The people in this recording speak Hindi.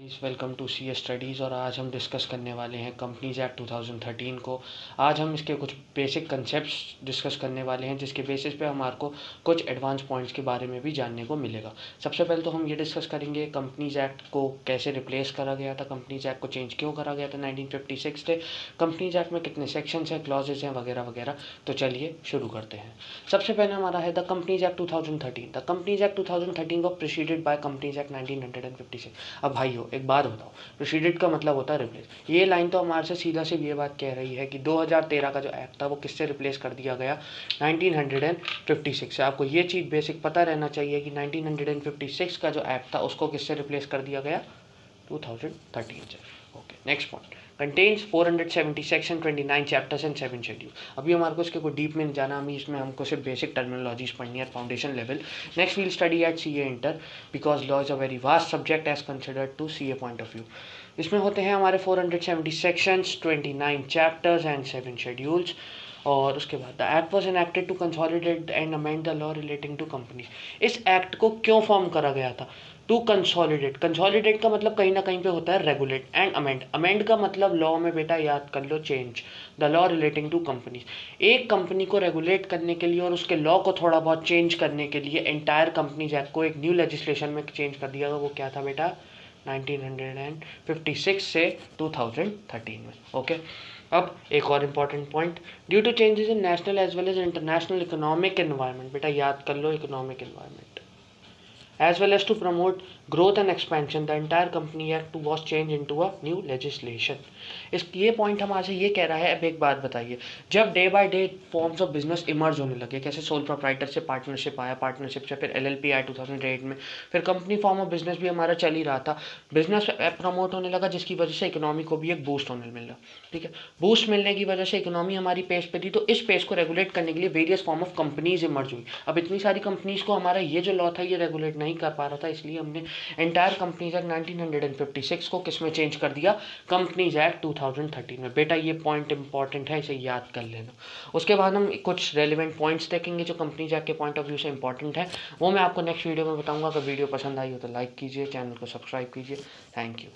Welcome to C A studies. और आज हम डिस्कस करने वाले हैं कंपनीज एक्ट 2013 को। आज हम इसके कुछ बेसिक कंसेप्ट्स डिस्कस करने वाले हैं, जिसके बेसिस पे हमारे को कुछ एडवांस पॉइंट्स के बारे में भी जानने को मिलेगा। सबसे पहले तो हम ये डिस्कस करेंगे कंपनीज एक्ट को कैसे रिप्लेस करा गया था, कंपनीज एक्ट को चेंज क्यों करा गया था 1956 से, कंपनीज एक्ट में कितने सेक्शंस हैं, क्लॉजेज हैं वगैरह वगैरह। तो चलिए शुरू करते हैं। सबसे पहले हमारा है the companies act 2013। The companies act 2013 को प्रिसीडेड बाय कंपनीज एक्ट 1956। अब भाइयों एक बात बताओ, प्रोसीडेड का मतलब होता है रिप्लेस। ये लाइन तो हमारे से सीधा सिर्फ ये बात कह रही है कि 2013 का जो एक्ट था वो किससे रिप्लेस कर दिया गया, 1956 से। आपको ये चीज़ बेसिक पता रहना चाहिए कि 1956 का जो एक्ट था उसको किससे रिप्लेस कर दिया गया, 2013 से। Okay, next point contains 470 section 29 chapters and 7 schedule. अभी हमारे को इसके कोई डीप में नहीं जाना, हमें इसमें हमको सिर्फ बेसिक टर्मिनोलॉजीज पढ़नी है foundation level. Next we'll study at C A inter because law is a very vast subject as considered to C A point of view. इसमें होते हैं हमारे 470 सेक्शंस, 29 चैप्टर्स एंड 7 शेड्यूल्स। और उसके बाद the act was enacted to consolidate and amend the law relating to company. इस एक्ट को क्यों फॉर्म करा गया था, टू कंसोलिडेट। कंसोलिडेट का मतलब कहीं ना कहीं पे होता है रेगुलेट, एंड अमेंड, अमेंड का मतलब लॉ में बेटा याद कर लो change, the law relating to company. एक कंपनी को रेगुलेट करने के लिए और उसके लॉ को थोड़ा बहुत चेंज करने के लिए एंटायर कंपनीज एक्ट को एक न्यू लेजिस्लेशन में चेंज कर दिया। वो क्या था बेटा, 1956 से 2013 में। ओके, अब एक और important point, due to changes in national as well as international economic environment. बेटा याद कर लो, economic environment as well as to promote growth and expansion, the entire company act was changed into a new legislation। इस ये पॉइंट हमारे से ये कह रहा है। अब एक बात बताइए, जब day by day forms of business emerge होने लगे, कैसे सोल प्रोप्राइटर से पार्टनरशिप आया, पार्टनरशिप से फिर एलएलपी आया 2008 में, फिर कंपनी फॉर्म ऑफ बिजनेस भी हमारा चल ही रहा था, बिजनेस प्रमोट होने लगा, जिसकी वजह से इकोनॉमी को भी एक बूस्ट होने मिला। ठीक है, बूस्ट मिलने की वजह से इकोनॉमी हमारी पेस पे थी, तो इस पेस को रेगुलेट करने के लिए various form of companies emerge हुई। अब इतनी सारी कंपनीज को हमारा ये जो लॉ था ये रेगुलेट नहीं कर पा रहा था, इसलिए हमने एंटायर कंपनीज एक्ट 1956 को किसमें चेंज कर दिया, कंपनीज एक्ट 2013 में। बेटा ये पॉइंट इंपॉर्टेंट है, इसे याद कर लेना। उसके बाद हम कुछ रेलिवेंट पॉइंट्स देखेंगे जो कंपनीज एक्ट के पॉइंट ऑफ व्यू से इंपॉर्टेंट है, वो मैं आपको नेक्स्ट वीडियो में बताऊंगा। अगर वीडियो पसंद आई हो तो लाइक कीजिए, चैनल को सब्सक्राइब कीजिए। Thank you.